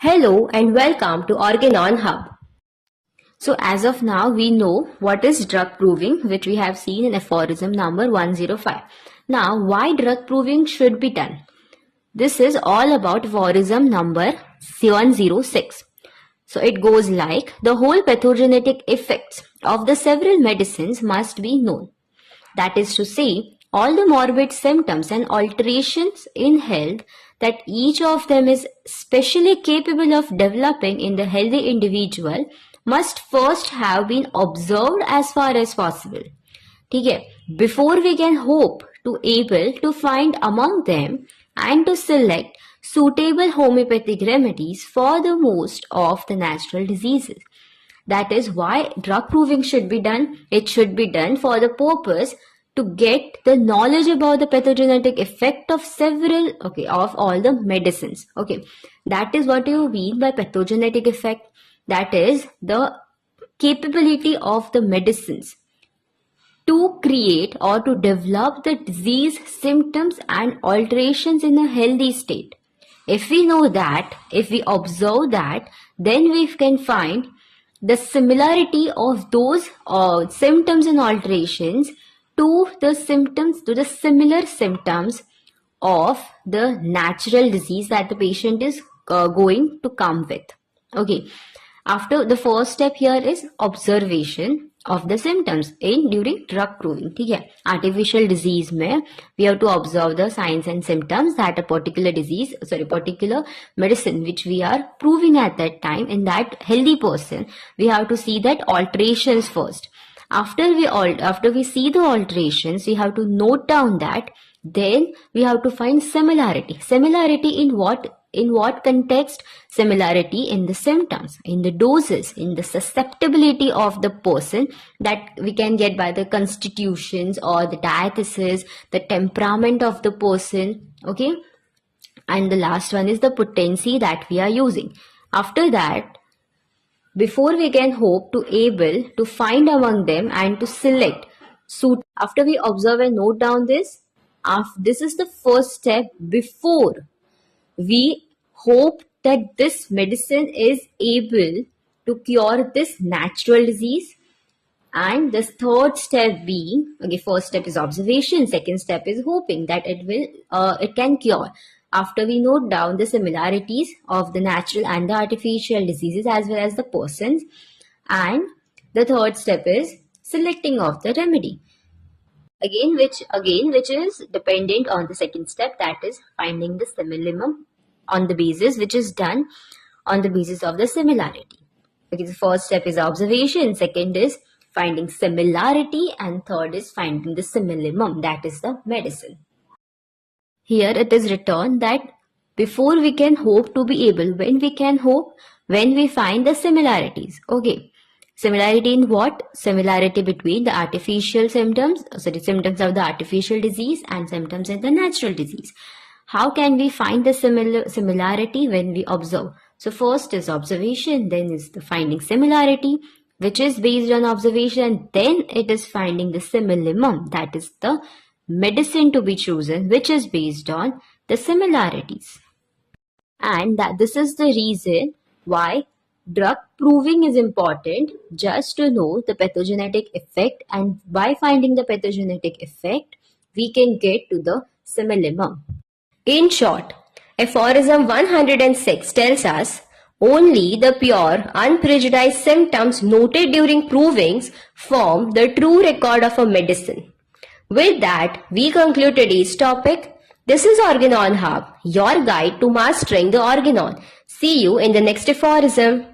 Hello and welcome to Organon-Hub. So as of now, we know what is drug proving, which we have seen in aphorism number 105. Now, why drug proving should be done? This is all about aphorism number 106. So it goes like, the whole pathogenetic effects of the several medicines must be known. That is to say, all the morbid symptoms and alterations in health that each of them is specially capable of developing in the healthy individual must first have been observed as far as possible. ठीक है, before we can hope to able to find among them and to select suitable homeopathic remedies for the most of the natural diseases. That is why drug proving should be done. It should be done for the purpose to get the knowledge about the pathogenetic effect of of all the medicines. That is what you mean by pathogenetic effect. That is the capability of the medicines to create or to develop the disease symptoms and alterations in a healthy state. If we know that, if we observe that, then we can find the similarity of those symptoms and alterations to the similar symptoms of the natural disease that the patient is going to come with. After the first step here is observation of the symptoms during drug proving. ठीक है, artificial disease में we have to observe the signs and symptoms that a particular medicine which we are proving at that time in that healthy person. We have to see that alterations first. After we see the alterations, we have to note down that. Then we have to find similarity. Similarity in what? In what context? Similarity in the symptoms, in the doses, in the susceptibility of the person that we can get by the constitutions or the diathesis, the temperament of the person. And the last one is the potency that we are using. After that, before we can hope to able to find among them and to select after we observe and note down this is the first step before we hope that this medicine is able to cure this natural disease. And the third step being, first step is observation, second step is hoping that it can cure. After we note down the similarities of the natural and the artificial diseases as well as the persons, and the third step is selecting of the remedy. Which is dependent on the second step, that is finding the simillimum on the basis which is done on the basis of the similarity. The first step is observation, second is finding similarity, and third is finding the simillimum, that is the medicine. Here it is written that before we can hope to be able, when we can hope, when we find the similarities. Similarity in what? Similarity between the artificial symptoms, symptoms of the artificial disease and symptoms in the natural disease. How can we find the similarity? When we observe. So first is observation, then is the finding similarity, which is based on observation, and then it is finding the simillimum, that is the medicine to be chosen, which is based on the similarities. And that this is the reason why drug proving is important, just to know the pathogenetic effect, and by finding the pathogenetic effect, we can get to the simillimum. In short, aphorism 106 tells us only the pure, unprejudiced symptoms noted during provings form the true record of a medicine. With that, we conclude today's topic. This is Organon-Hub, your guide to mastering the organon. See you in the next aphorism.